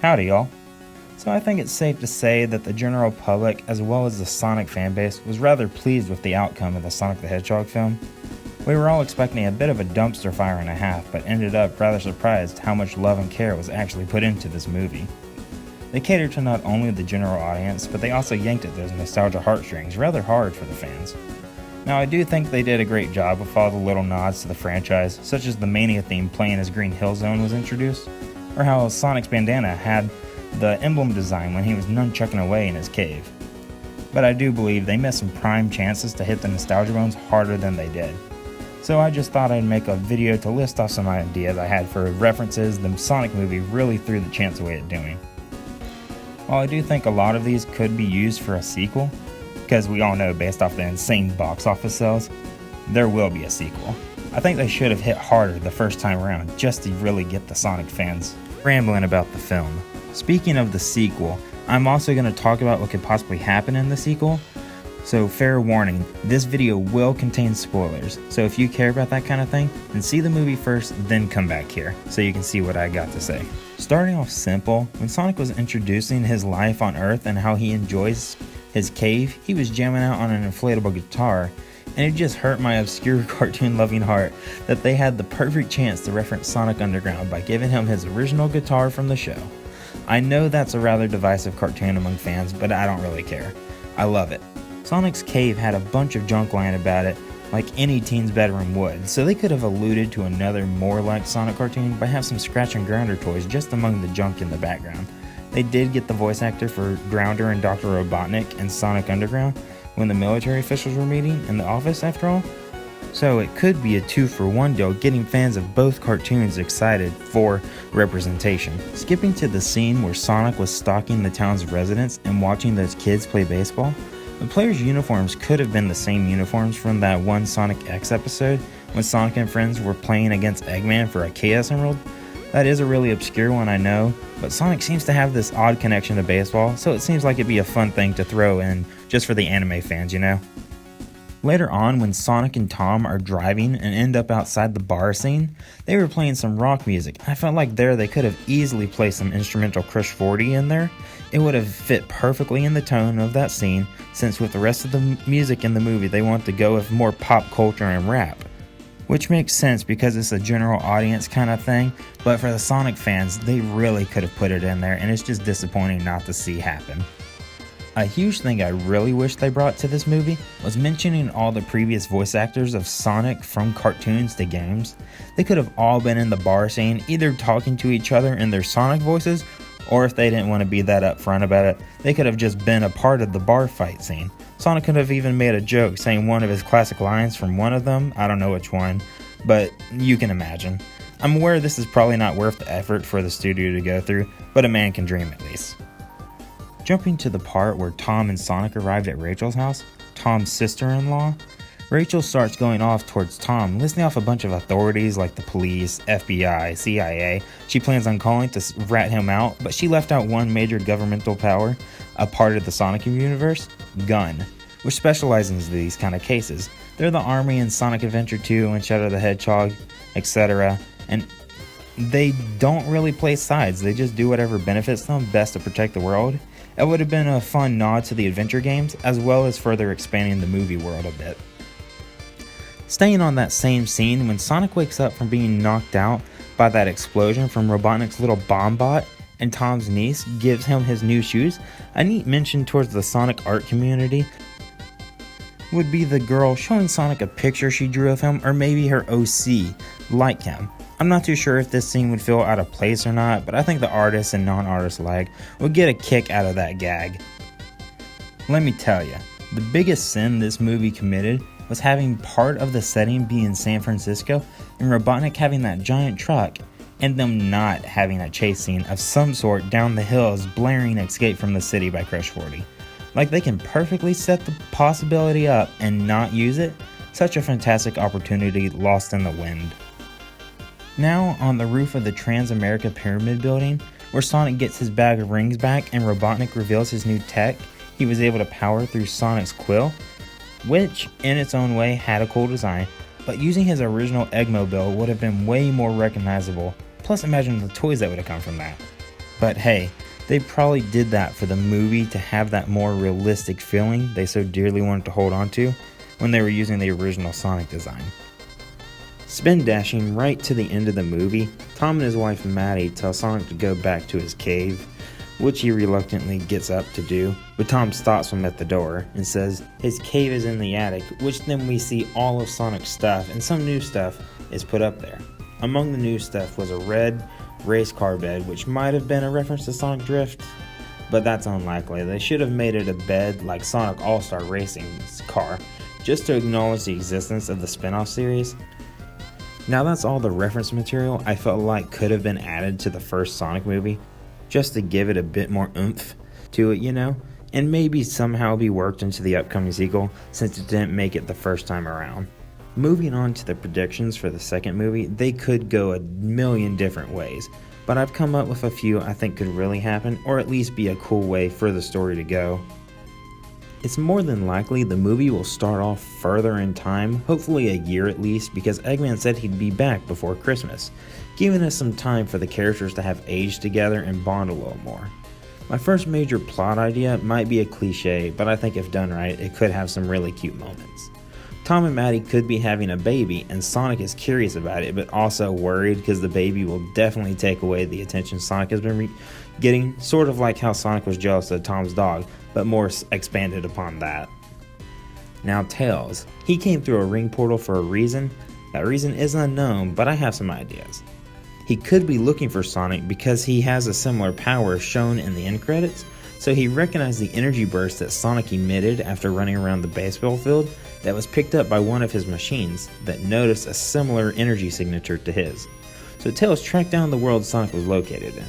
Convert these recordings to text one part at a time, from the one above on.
Howdy y'all. So I think it's safe to say that the general public, as well as the Sonic fanbase, was rather pleased with the outcome of the Sonic the Hedgehog film. We were all expecting a bit of a dumpster fire and a half, but ended up rather surprised how much love and care was actually put into this movie. They catered to not only the general audience, but they also yanked at those nostalgia heartstrings rather hard for the fans. Now I do think they did a great job with all the little nods to the franchise, such as the Mania theme playing as Green Hill Zone was introduced, or how Sonic's bandana had the emblem design when he was nunchucking away in his cave. But I do believe they missed some prime chances to hit the nostalgia bones harder than they did. So I just thought I'd make a video to list off some ideas I had for references the Sonic movie really threw the chance away at doing. While I do think a lot of these could be used for a sequel, because we all know based off the insane box office sales, there will be a sequel. I think they should have hit harder the first time around just to really get the Sonic fans rambling about the film. Speaking of the sequel, I'm also going to talk about what could possibly happen in the sequel. So fair warning, this video will contain spoilers, so if you care about that kind of thing, then see the movie first, then come back here, so you can see what I got to say. Starting off simple, when Sonic was introducing his life on Earth and how he enjoys his cave, he was jamming out on an inflatable guitar, and it just hurt my obscure cartoon-loving heart that they had the perfect chance to reference Sonic Underground by giving him his original guitar from the show. I know that's a rather divisive cartoon among fans, but I don't really care. I love it. Sonic's cave had a bunch of junk lying about it, like any teen's bedroom would, so they could have alluded to another more like Sonic cartoon by having some scratch and grounder toys just among the junk in the background. They did get the voice actor for Grounder and Dr. Robotnik in Sonic Underground when the military officials were meeting in the office after all. So it could be a 2-for-1 deal, getting fans of both cartoons excited for representation. Skipping to the scene where Sonic was stalking the town's residents and watching those kids play baseball, the players' uniforms could have been the same uniforms from that one Sonic X episode when Sonic and friends were playing against Eggman for a Chaos Emerald. That is a really obscure one, I know, but Sonic seems to have this odd connection to baseball, so it seems like it'd be a fun thing to throw in just for the anime fans, you know? Later on, when Sonic and Tom are driving and end up outside the bar scene, they were playing some rock music. I felt like there they could have easily placed some instrumental Crush 40 in there. It would have fit perfectly in the tone of that scene, since with the rest of the music in the movie they want to go with more pop culture and rap. Which makes sense because it's a general audience kind of thing, but for the Sonic fans, they really could have put it in there, and it's just disappointing not to see happen. A huge thing I really wish they brought to this movie was mentioning all the previous voice actors of Sonic from cartoons to games. They could have all been in the bar scene, either talking to each other in their Sonic voices, or if they didn't want to be that upfront about it, they could have just been a part of the bar fight scene. Sonic could have even made a joke saying one of his classic lines from one of them, I don't know which one, but you can imagine. I'm aware this is probably not worth the effort for the studio to go through, but a man can dream at least. Jumping to the part where Tom and Sonic arrived at Rachel's house, Tom's sister-in-law, Rachel starts going off towards Tom, listing off a bunch of authorities like the police, FBI, CIA. She plans on calling to rat him out, but she left out one major governmental power, a part of the Sonic universe, Gun, which specializes in these kind of cases. They're the Army in Sonic Adventure 2 and Shadow the Hedgehog, etc. And they don't really play sides, they just do whatever benefits them best to protect the world. It would have been a fun nod to the adventure games, as well as further expanding the movie world a bit. Staying on that same scene, when Sonic wakes up from being knocked out by that explosion from Robotnik's little bomb bot, and Tom's niece gives him his new shoes, a neat mention towards the Sonic art community would be the girl showing Sonic a picture she drew of him, or maybe her OC, like him. I'm not too sure if this scene would feel out of place or not, but I think the artists and non-artists alike would get a kick out of that gag. Let me tell you, the biggest sin this movie committed was having part of the setting be in San Francisco and Robotnik having that giant truck, and them not having a chase scene of some sort down the hills blaring Escape from the City by Crush 40. Like they can perfectly set the possibility up and not use it. Such a fantastic opportunity lost in the wind. Now on the roof of the Transamerica Pyramid building, where Sonic gets his bag of rings back and Robotnik reveals his new tech he was able to power through Sonic's quill, which in its own way had a cool design, but using his original Eggmobile would have been way more recognizable, plus imagine the toys that would have come from that. But hey, they probably did that for the movie to have that more realistic feeling they so dearly wanted to hold on to when they were using the original Sonic design. Spin dashing right to the end of the movie, Tom and his wife Maddie tell Sonic to go back to his cave, which he reluctantly gets up to do, but Tom stops him at the door and says his cave is in the attic, which then we see all of Sonic's stuff and some new stuff is put up there. Among the new stuff was a red race car bed, which might have been a reference to Sonic Drift, but that's unlikely. They should have made it a bed like Sonic All-Star Racing's car, just to acknowledge the existence of the spin-off series. Now that's all the reference material I felt like could have been added to the first Sonic movie, just to give it a bit more oomph to it, and maybe somehow be worked into the upcoming sequel since it didn't make it the first time around. Moving on to the predictions for the second movie, they could go a million different ways, but I've come up with a few I think could really happen, or at least be a cool way for the story to go. It's more than likely the movie will start off further in time, hopefully a year at least, because Eggman said he'd be back before Christmas, giving us some time for the characters to have aged together and bond a little more. My first major plot idea might be a cliche, but I think if done right, it could have some really cute moments. Tom and Maddie could be having a baby, and Sonic is curious about it, but also worried because the baby will definitely take away the attention Sonic has been getting, sort of like how Sonic was jealous of Tom's dog, but more expanded upon that. Now Tails, he came through a ring portal for a reason. That reason is unknown, but I have some ideas. He could be looking for Sonic because he has a similar power shown in the end credits, so he recognized the energy burst that Sonic emitted after running around the baseball field that was picked up by one of his machines that noticed a similar energy signature to his. So Tails tracked down the world Sonic was located in.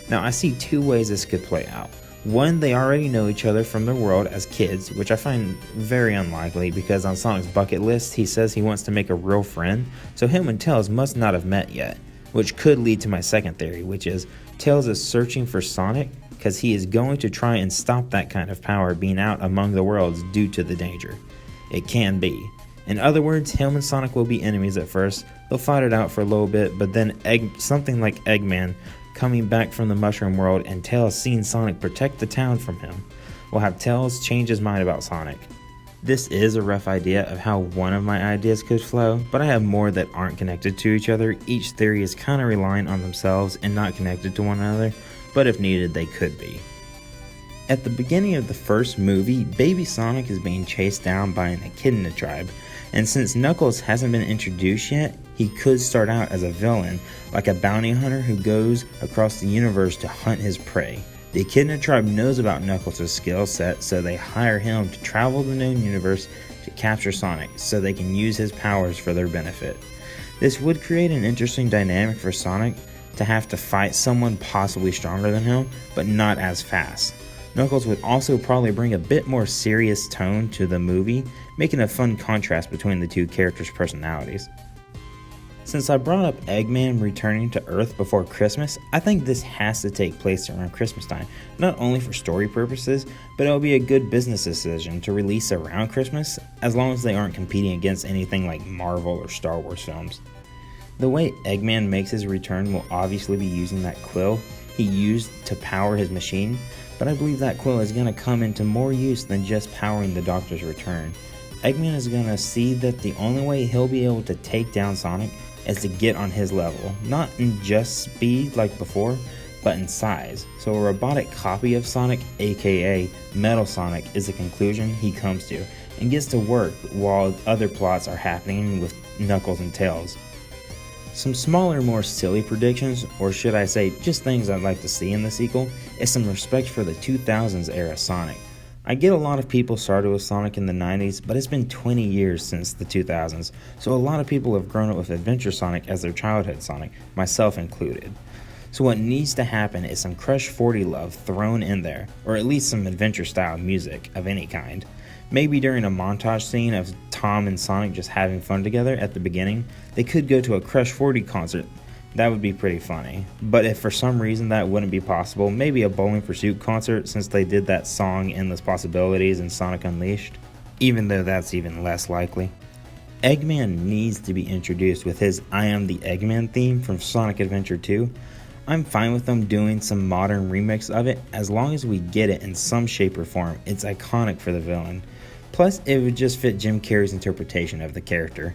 Now I see two ways this could play out. One, they already know each other from their world as kids, which I find very unlikely because on Sonic's bucket list he says he wants to make a real friend, so him and Tails must not have met yet, which could lead to my second theory, which is Tails is searching for Sonic because he is going to try and stop that kind of power being out among the worlds due to the danger. It can be. In other words, him and Sonic will be enemies at first, they'll fight it out for a little bit, but then something like Eggman coming back from the Mushroom World and Tails seeing Sonic protect the town from him will have Tails change his mind about Sonic. This is a rough idea of how one of my ideas could flow, but I have more that aren't connected to each other. Each theory is kind of reliant on themselves and not connected to one another, but if needed, they could be. At the beginning of the first movie, baby Sonic is being chased down by an Echidna tribe, and since Knuckles hasn't been introduced yet, he could start out as a villain, like a bounty hunter who goes across the universe to hunt his prey. The Echidna tribe knows about Knuckles' skill set, so they hire him to travel the known universe to capture Sonic, so they can use his powers for their benefit. This would create an interesting dynamic for Sonic to have to fight someone possibly stronger than him, but not as fast. Knuckles would also probably bring a bit more serious tone to the movie, making a fun contrast between the two characters' personalities. Since I brought up Eggman returning to Earth before Christmas, I think this has to take place around Christmas time, not only for story purposes, but it'll be a good business decision to release around Christmas, as long as they aren't competing against anything like Marvel or Star Wars films. The way Eggman makes his return will obviously be using that quill he used to power his machine, but I believe that quill is going to come into more use than just powering the Doctor's return. Eggman is going to see that the only way he'll be able to take down Sonic is to get on his level, not in just speed like before, but in size. So a robotic copy of Sonic, aka Metal Sonic, is the conclusion he comes to, and gets to work while other plots are happening with Knuckles and Tails. Some smaller, more silly predictions, or should I say just things I'd like to see in the sequel, is some respect for the 2000s era Sonic. I get a lot of people started with Sonic in the 90s, but it's been 20 years since the 2000s, so a lot of people have grown up with Adventure Sonic as their childhood Sonic, myself included. So what needs to happen is some Crush 40 love thrown in there, or at least some adventure style music of any kind. Maybe during a montage scene of Tom and Sonic just having fun together at the beginning, they could go to a Crush 40 concert. That would be pretty funny. But if for some reason that wouldn't be possible, maybe a Bowling for Soup concert, since they did that song Endless Possibilities in Sonic Unleashed, even though that's even less likely. Eggman needs to be introduced with his I Am the Eggman theme from Sonic Adventure 2. I'm fine with them doing some modern remix of it as long as we get it in some shape or form. It's iconic for the villain. Plus, it would just fit Jim Carrey's interpretation of the character.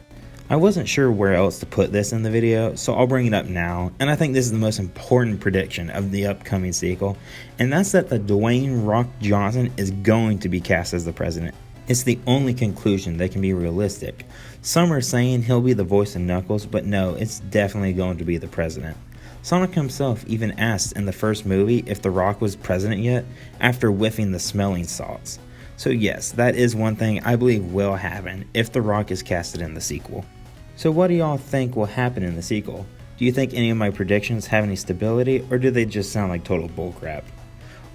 I wasn't sure where else to put this in the video, so I'll bring it up now, and I think this is the most important prediction of the upcoming sequel, and that's that the Dwayne "Rock" Johnson is going to be cast as the president. It's the only conclusion that can be realistic. Some are saying he'll be the voice of Knuckles, but no, it's definitely going to be the president. Sonic himself even asked in the first movie if The Rock was president yet, after whiffing the smelling salts. So yes, that is one thing I believe will happen if The Rock is casted in the sequel. So what do y'all think will happen in the sequel? Do you think any of my predictions have any stability, or do they just sound like total bullcrap?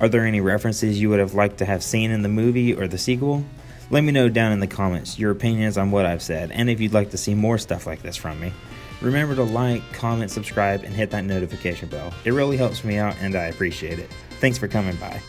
Are there any references you would have liked to have seen in the movie or the sequel? Let me know down in the comments your opinions on what I've said, and if you'd like to see more stuff like this from me. Remember to like, comment, subscribe, and hit that notification bell. It really helps me out and I appreciate it. Thanks for coming by.